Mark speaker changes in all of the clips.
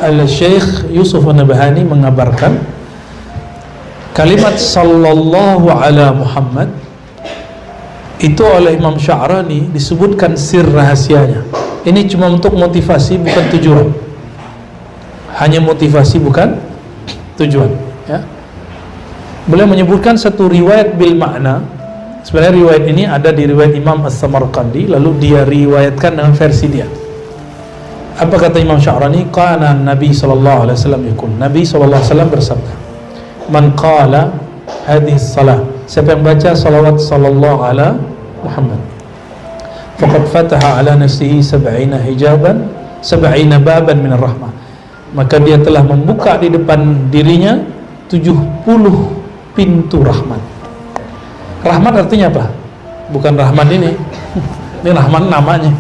Speaker 1: Al-Syekh Yusuf An-Nabhani mengabarkan kalimat sallallahu ala Muhammad itu oleh Imam Sya'rani disebutkan sir rahasianya. Ini cuma untuk motivasi, bukan tujuan. Hanya motivasi, bukan tujuan, ya. Beliau menyebutkan satu riwayat bil makna. Sebenarnya riwayat ini ada di riwayat Imam As-Samarqandi, lalu dia riwayatkan dengan versi dia. Apa kata Imam Sya'rani? Kana Nabi sallallahu alaihi wasallam yaqul. Nabi sallallahu alaihi wasallam bersabda, "Man qala hadhihi salah." Siapa yang baca salawat sallallahu ala Muhammad, faqad fataha ala nafsihi 70 hijaban, 70 baban min rahmah. Maka dia telah membuka di depan dirinya 70 pintu rahmat. Rahmat artinya apa? Bukan rahmat ini. Ini rahmat namanya.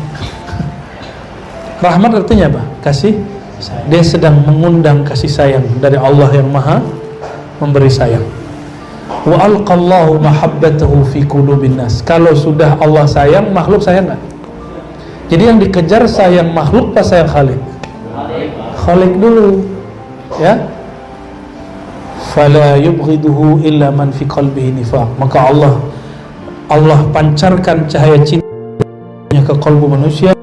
Speaker 1: Rahmat artinya apa? Kasih. Dia sedang mengundang kasih sayang dari Allah yang Maha memberi sayang. Wa alqallahu mahabbatahu fi qulubin nas. Kalau sudah Allah sayang, makhluk sayang enggak? Jadi yang dikejar sayang makhluk apa sayang Khalik? Khalik dulu, ya. Fala yubghiduhu illa man fi qalbihi nifaq. Maka Allah pancarkan cahaya cintanya ke kalbu manusia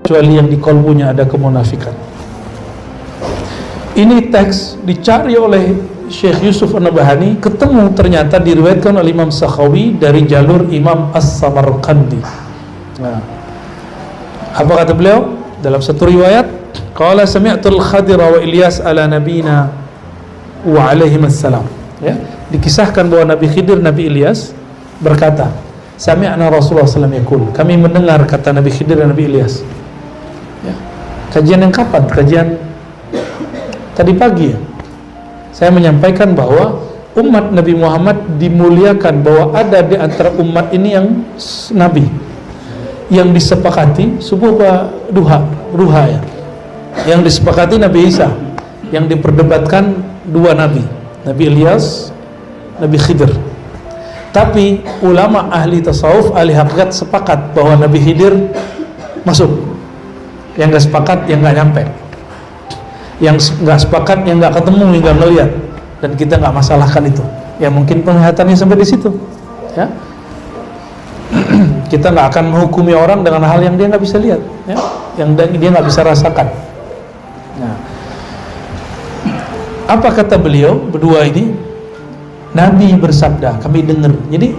Speaker 1: kecuali yang di kalbunya ada kemunafikan. Ini teks dicari oleh Syekh Yusuf An-Nabhani, ketemu ternyata diriwayatkan oleh Imam Sakhawi dari jalur Imam As-Samarqandi. Nah, apa kata beliau dalam satu riwayat? Qala sami'tul Khadir wa Ilyas ala nabina wa alaihim assalam. Ya, dikisahkan bahwa Nabi Khidir, Nabi Ilyas berkata, sami'na Rasulullah sallallahu alaihi wasallam yaqul. Kami mendengar kata Nabi Khidir dan Nabi Ilyas. Ya. Kajian yang kapan? Kajian tadi pagi ya. Saya menyampaikan bahwa umat Nabi Muhammad dimuliakan, bahwa ada di antara umat ini yang Nabi yang disepakati subuh duha ya. Yang disepakati Nabi Isa, yang diperdebatkan dua Nabi, Nabi Ilyas, Nabi Khidir. Tapi ulama ahli tasawuf, ahli hakikat sepakat bahwa Nabi Khidir masuk. Yang gak sepakat, yang gak nyampe. Yang gak sepakat, yang gak ketemu, yang gak melihat. Dan kita gak masalahkan itu. Ya mungkin penglihatannya sampai di situ. Ya. Kita gak akan menghukumi orang dengan hal yang dia gak bisa lihat, ya. Yang dia gak bisa rasakan. Nah, apa kata beliau berdua ini? Nabi bersabda, kami dengar. Jadi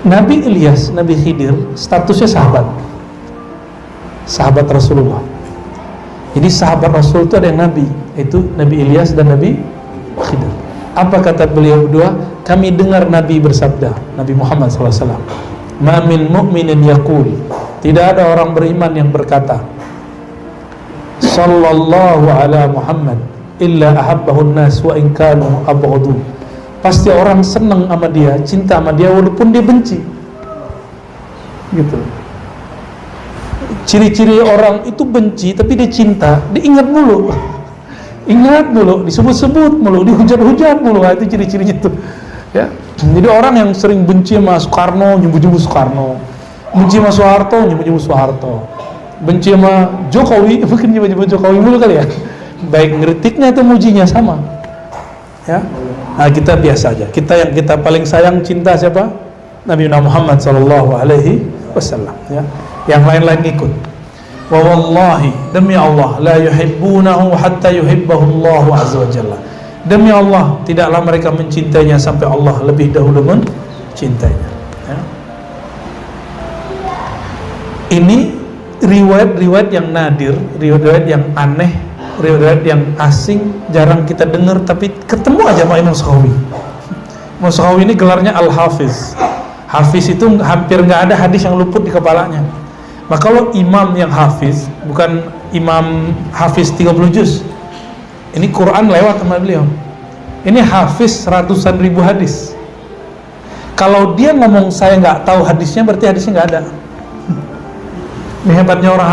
Speaker 1: Nabi Ilyas, Nabi Khidir statusnya sahabat Rasulullah. Jadi sahabat Rasul itu ada yang Nabi, itu Nabi Ilyas dan Nabi Khidir. Apa kata beliau berdua? Kami dengar Nabi bersabda, Nabi Muhammad SAW, ma min mu'minin yaqul, tidak ada orang beriman yang berkata sallallahu ala Muhammad illa ahabbahu an-nas wa in kanu abghadu. Pasti orang senang sama dia, cinta sama dia walaupun dia benci. Gitu. Ciri-ciri orang itu benci tapi dia cinta, diingat mulu. Ingat mulu, disebut-sebut mulu, dihujat-hujat mulu. Itu ciri-cirinya tuh. Ya. Jadi orang yang sering benci sama Soekarno, nyebut-nyebut Soekarno. Benci sama Soeharto, nyebut-nyebut Soeharto. Benci sama Jokowi, mungkin nyebut-nyebut Jokowi mulu kali ya. Baik ngeritiknya atau mujinya sama. Ya. Nah, kita biasa aja. Yang kita paling sayang cinta siapa? Nabi Muhammad sallallahu alaihi wasallam, ya. Yang lain-lain ikut. Wa wallahi, demi Allah, la yuhibbunahu hatta yuhibbahu Allah azza wa jalla. Demi Allah, tidaklah mereka mencintainya sampai Allah lebih dahulu mencintainya. Ya. Ini riwayat-riwayat yang nadir, riwayat yang aneh, riwayat yang asing, jarang kita dengar, tapi ketemu aja sama Imam Sakhawi. Imam Sakhawi ini gelarnya Al-Hafiz. Hafiz itu hampir nggak ada hadis yang luput di kepalanya. Maka kalau imam yang hafiz, bukan imam hafiz 30 juz. Ini Quran lewat sama beliau. Ini hafiz ratusan ribu hadis. Kalau dia ngomong saya nggak tahu hadisnya, berarti hadisnya nggak ada. Ini hebatnya orang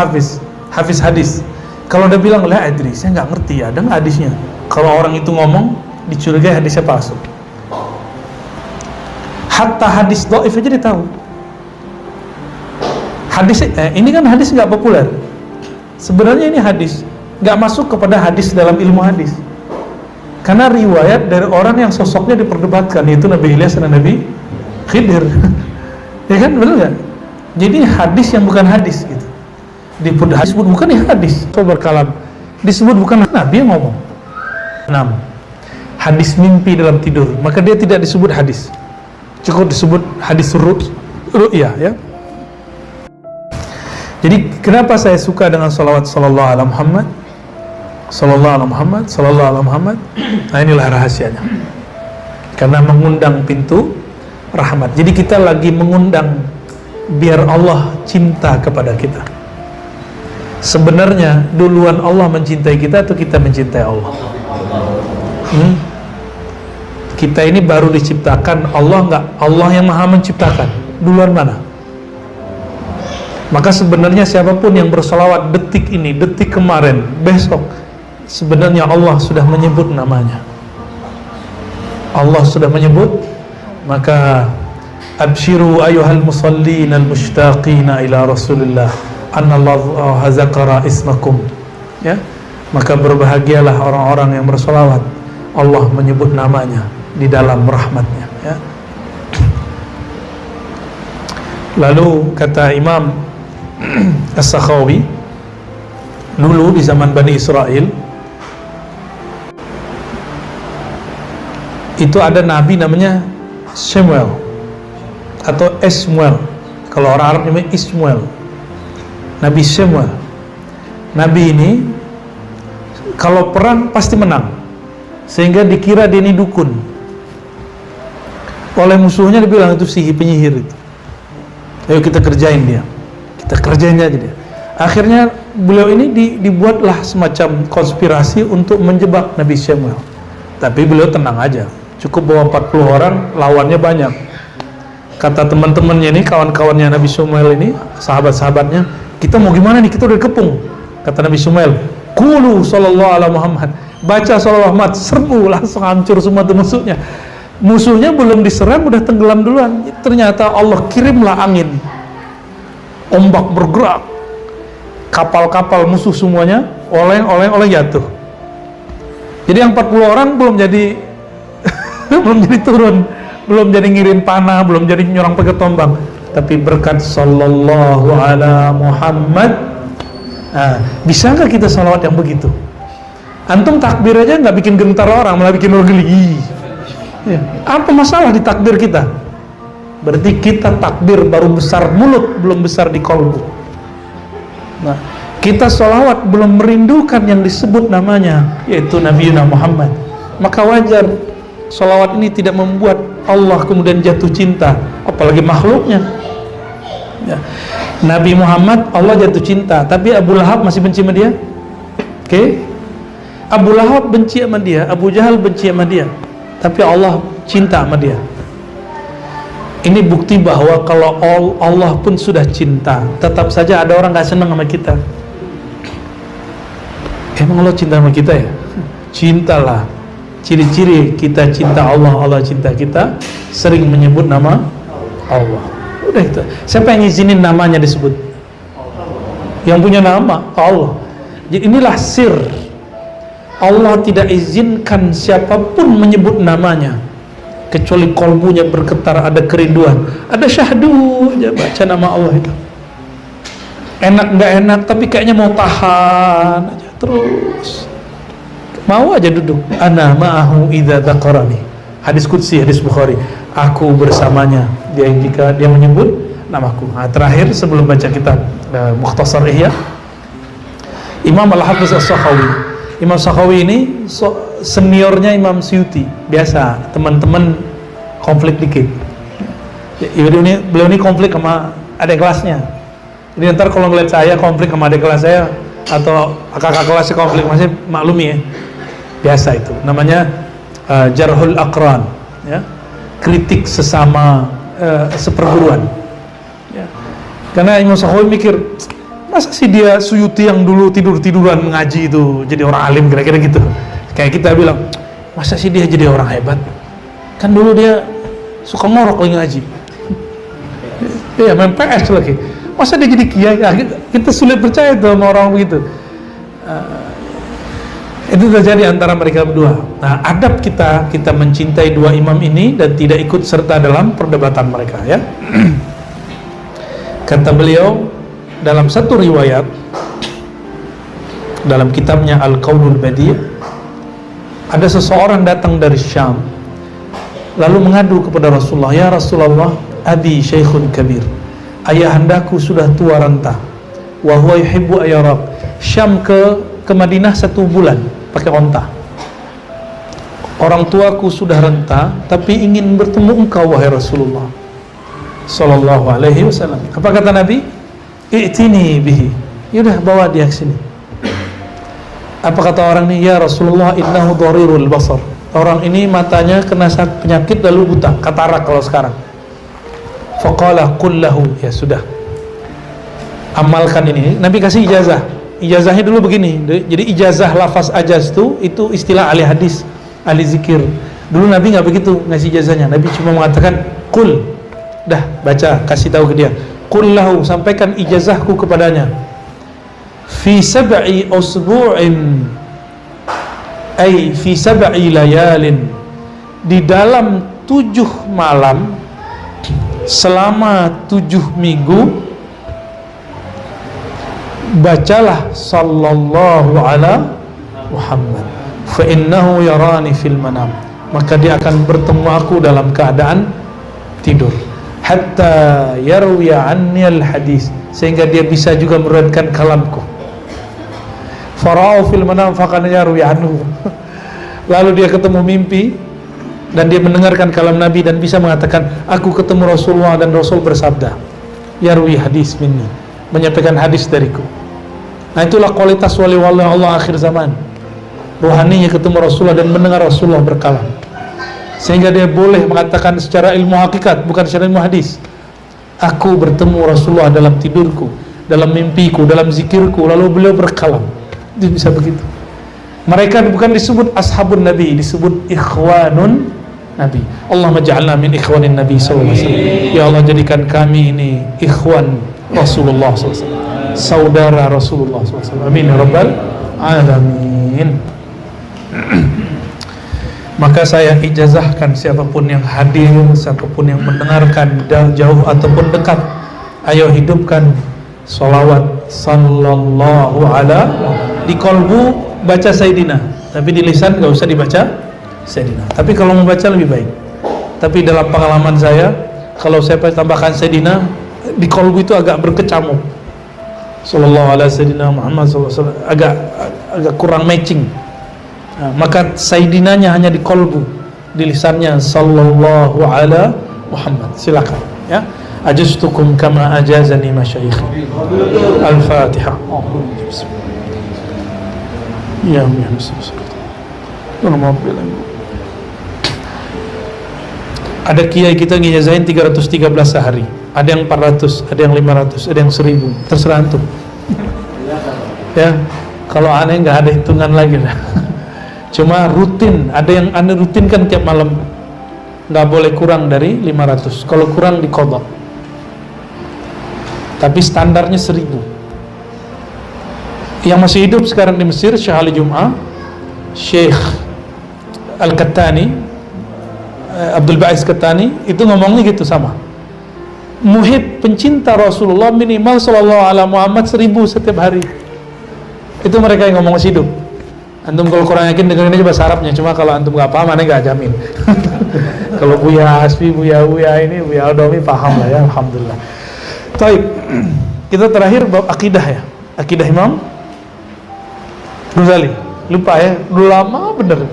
Speaker 1: hafiz hadis. Kalau dia bilang, lah adri, saya nggak ngerti, ada nggak hadisnya? Kalau orang itu ngomong, dicurigai hadisnya palsu. Hatta hadis dhaif aja dia tahu. Hadis ini kan hadis nggak populer. Sebenarnya ini hadis nggak masuk kepada hadis dalam ilmu hadis. Karena riwayat dari orang yang sosoknya diperdebatkan, yaitu Nabi Ilyas dan Nabi Khidir. Ya kan, benar nggak? Jadi hadis yang bukan hadis gitu. Disebut bukan ya hadis. So berkalam. Disebut bukan Nabi yang ngomong. 6. Hadis mimpi dalam tidur, maka dia tidak disebut hadis. Cukup disebut hadis ru'yah ya. Jadi kenapa saya suka dengan salawat sallallahu alaihi Muhammad? Sallallahu alaihi Muhammad, sallallahu alaihi Muhammad. Nah, inilah rahasianya. Karena mengundang pintu rahmat. Jadi kita lagi mengundang biar Allah cinta kepada kita. Sebenarnya duluan Allah mencintai kita atau kita mencintai Allah? Kita ini baru diciptakan, Allah enggak? Allah yang maha menciptakan. Duluan mana? Maka sebenarnya siapapun yang bersolawat detik ini, detik kemarin, besok, sebenarnya Allah sudah menyebut namanya. Allah sudah menyebut. Maka abshiru ayuhal musallin al-mushtaqina ila rasulillah anallahu zakara ismakum ya. Maka berbahagialah orang-orang yang bersolawat, Allah menyebut namanya di dalam rahmatnya ya. Lalu kata Imam As-Sakhawi, dulu di zaman Bani Israel itu ada nabi namanya Samuel atau Ismail. Kalau orang Arab namanya Ismail. Nabi Samuel. Nabi ini kalau perang pasti menang, sehingga dikira dia ini dukun. Oleh musuhnya dibilang itu penyihir itu. Ayo kita kerjain dia. Kita kerjain aja dia. Akhirnya beliau ini dibuatlah semacam konspirasi untuk menjebak Nabi Samuel. Tapi beliau tenang aja. Cukup bawa 40 orang, lawannya banyak. Kata teman-temannya ini, kawan-kawannya Nabi Samuel ini, sahabat-sahabatnya, kita mau gimana nih, kita udah kepung. Kata Nabi Samuel, Qulu sallallahu ala Muhammad, baca sallallahu Muhammad, serbu, langsung hancur semua tuh musuhnya. Musuhnya belum diserang udah tenggelam duluan. Ternyata Allah kirimlah angin, ombak bergerak, kapal-kapal musuh semuanya oleng jatuh. Jadi yang 40 orang belum jadi belum jadi turun, belum jadi ngirim panah, belum jadi nyerang pakai tombak. Tapi berkat sallallahu ala Muhammad, bisa nggak kita salawat yang begitu? Antum takbir aja nggak bikin gentar orang, malah bikin orang geli. Ya. Apa masalah di takbir kita? Berarti kita takbir baru besar mulut, belum besar di kolbu. Nah, kita salawat belum merindukan yang disebut namanya, yaitu Nabi Muhammad. Maka wajar salawat ini tidak membuat Allah kemudian jatuh cinta, apalagi makhluknya ya. Nabi Muhammad Allah jatuh cinta, tapi Abu Lahab masih benci sama dia. Oke? Abu Lahab benci sama dia, Abu Jahal benci sama dia, tapi Allah cinta sama dia. Ini bukti bahwa kalau Allah pun sudah cinta, tetap saja ada orang gak senang sama kita. Emang Allah cinta sama kita ya? Cintalah. Ciri-ciri kita cinta Allah, Allah cinta kita, sering menyebut nama Allah. Udah itu. Siapa yang izinin namanya disebut? Yang punya nama Allah. Jadi inilah sir. Allah tidak izinkan siapapun menyebut namanya, kecuali kolbunya bergetar, ada kerinduan, ada syahdu aja baca nama Allah itu. Enak nggak enak, tapi kayaknya mau tahan aja terus. Mau aja duduk. Ana ma'ahu idza dzaqarani. Hadis qudsi, hadis Bukhari. Aku bersamanya dia jika dia menyebut namaku. Nah, terakhir sebelum baca kitab Mukhtasar Ihya, Imam Al-Hafiz As-Sakhawi. Imam Sakhawi ini seniornya Imam Suyuti. Biasa teman-teman konflik dikit. Beliau ini konflik sama adik kelasnya. Jadi ntar kalau ngeliat saya konflik sama adik kelas saya atau kakak kelasnya konflik, masih maklumi ya. Biasa itu namanya jarhul aqran ya, kritik sesama seperguruan ya. Karena Imam Sakhawi mikir, masa sih dia Suyuti yang dulu tidur-tiduran ngaji itu jadi orang alim, kira-kira gitu. Kayak kita bilang, masa sih dia jadi orang hebat, kan dulu dia suka ngorok lagi ngaji ya, main PS lagi. masa dia jadi kiai? Kita sulit percaya tuh sama orang begitu. Itu terjadi antara mereka berdua. Nah, adab kita mencintai dua imam ini dan tidak ikut serta dalam perdebatan mereka, ya. Kata beliau dalam satu riwayat dalam kitabnya Al-Qaulul Badi', ada seseorang datang dari Syam lalu mengadu kepada Rasulullah, "Ya Rasulullah, abi syaikhun kabir." Ayahandaku sudah tua renta. Wa huwa yuhibbu ayarab. Syam ke Madinah 1 bulan pakai onta. Orang tuaku sudah renta tapi ingin bertemu engkau wahai Rasulullah sallallahu alaihi wasallam. Apa kata Nabi? I'tini bihi. Yaudah, bawa dia ke sini. Apa kata orang ini? Ya Rasulullah, innahu dharirul basar. Orang ini matanya kena penyakit lalu buta, katarak kalau sekarang. Faqala qul lahu, ya sudah, amalkan ini. Nabi kasih ijazah. Ijazahnya dulu begini. Jadi ijazah lafaz ajaz itu istilah ahli hadis, ahli zikir. Dulu Nabi nggak begitu ngasih ijazahnya. Nabi cuma mengatakan qul, dah baca, kasih tahu ke dia. Qul lahu, sampaikan ijazahku kepadanya. Fi sab'i usbu'in, ay fi sab'i layalin, di dalam 7 malam selama 7 minggu bacalah sallallahu ala Muhammad fa innahu yarani fil manam, maka dia akan bertemu aku dalam keadaan tidur, hatta yarwi anni al hadis, sehingga dia bisa juga meriwayatkan kalamku. Fara'u fil manam faqad yarwi anhu, lalu dia ketemu mimpi dan dia mendengarkan kalam Nabi dan bisa mengatakan, aku ketemu Rasulullah dan Rasul bersabda, yarwi hadis minni, menyampaikan hadis dariku. Nah, itulah kualitas wali-wali Allah akhir zaman. Rohaninya ketemu Rasulullah dan mendengar Rasulullah berkalam, sehingga dia boleh mengatakan secara ilmu hakikat, bukan secara ilmu hadis, aku bertemu Rasulullah dalam tidurku, dalam mimpiku, dalam zikirku, lalu beliau berkalam. Dia bisa begitu. Mereka bukan disebut ashabun Nabi, disebut ikhwanun Nabi. Allahumma ja'alna min ikhwanin Nabi sallallahu alaihi wasallam. Ya Allah, jadikan kami ini ikhwan Rasulullah sallallahu alaihi wasallam, saudara Rasulullah SAW. Amin ya rabbal alamin. Maka saya ijazahkan siapapun yang hadir, siapapun yang mendengarkan jauh ataupun dekat, ayo hidupkan salawat sallallahu ala, di kolbu baca Sayyidina, tapi di lisan gak usah dibaca Sayyidina. Tapi kalau membaca lebih baik. Tapi dalam pengalaman saya, kalau saya tambahkan Sayyidina, di kolbu itu agak berkecamuk. Sallallahu alaihi Sayyidina Muhammad sallallahu alaihi, agak kurang matching. Nah, maka Sayyidinanya hanya di kolbu, di lisannya sallallahu ala Muhammad. Silakan, ya. Ajaztukum kama ajazani masyayikhi. Al-Fatihah. Ya ada kiai kita ngijazahin 313 sehari, ada yang 400, ada yang 500, ada yang 1000, terserah antum. Ya, kalau aneh nggak ada hitungan lagi lah. Cuma rutin, ada yang aneh rutin kan tiap malam, nggak boleh kurang dari 500. Kalau kurang diqadha. Tapi standarnya 1000. Yang masih hidup sekarang di Mesir, Syekh Ali Jum'ah, Syekh Al-Kattani, Abdul Ba'is Kattani, itu ngomongnya gitu sama. Muhib pencinta Rasulullah minimal sallallahu alaihi Muhammad 1000 setiap hari. Itu mereka yang ngomong masih hidup. Antum kalau kurang yakin dengerin aja bahasa Arabnya, cuma kalau antum nggak paham, aneh nggak jamin. Kalau Buya Hasbi, Buya ini, Buya Aldomi paham lah ya, alhamdulillah. Baik, kita terakhir bab akidah ya, akidah Imam Ghazali. Lupa ya, udah lama bener.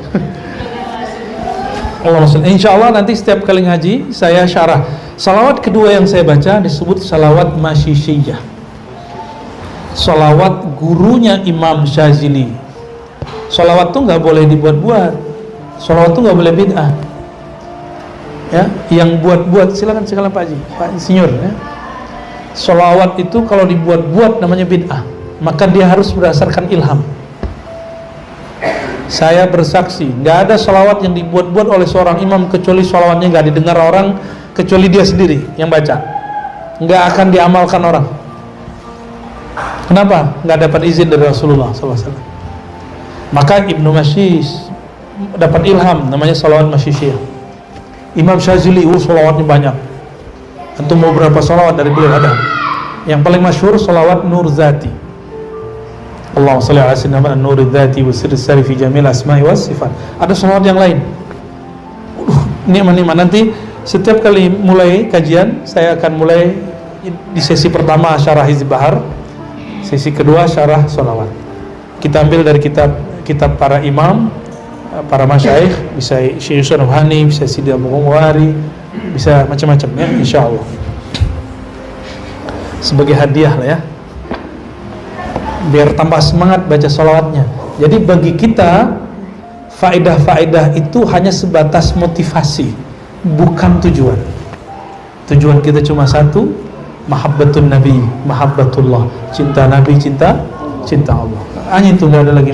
Speaker 1: Insya Allah nanti setiap kali ngaji saya syarah. Salawat kedua yang saya baca disebut salawat Masyishiyah, salawat gurunya Imam Syazili. Salawat tuh nggak boleh dibuat-buat, salawat tuh nggak boleh bid'ah. Ya, yang buat-buat silakan Pak Haji, Pak Insinyur. Ya. Salawat itu kalau dibuat-buat namanya bid'ah, maka dia harus berdasarkan ilham. Saya bersaksi, nggak ada salawat yang dibuat-buat oleh seorang imam kecuali salawatnya nggak didengar orang kecuali dia sendiri yang baca, nggak akan diamalkan orang. Kenapa? Nggak dapat izin dari Rasulullah SAW. Maka Ibnu Masyis dapat ilham, namanya salawat Masyisiyah. Imam Syazili, salawatnya banyak. Antum mau berapa salawat dari beliau? Ada. Yang paling masyhur salawat Nur Zati. Allahumma shalli ala sayyidina Nur Zati wa sirri sari fi jamil asma'i was sifat. Ada salawat yang lain. Nikmat nanti setiap kali mulai kajian saya akan mulai di sesi pertama syarah Hizb Bahar, sesi kedua syarah sholawat. Kita ambil dari kitab para imam, para masyaikh, bisa Syekh Yusuf Nabhani, bisa Sidi Abu Muwari, bisa macam-macam ya, insyaallah. Sebagai hadiah lah ya, biar tambah semangat baca sholawatnya. Jadi bagi kita faedah-faedah itu hanya sebatas motivasi, bukan tujuan. Tujuan kita cuma satu, mahabbatun nabi, mahabbatullah, cinta nabi, cinta Allah. Hanya itu, nggak ada lagi.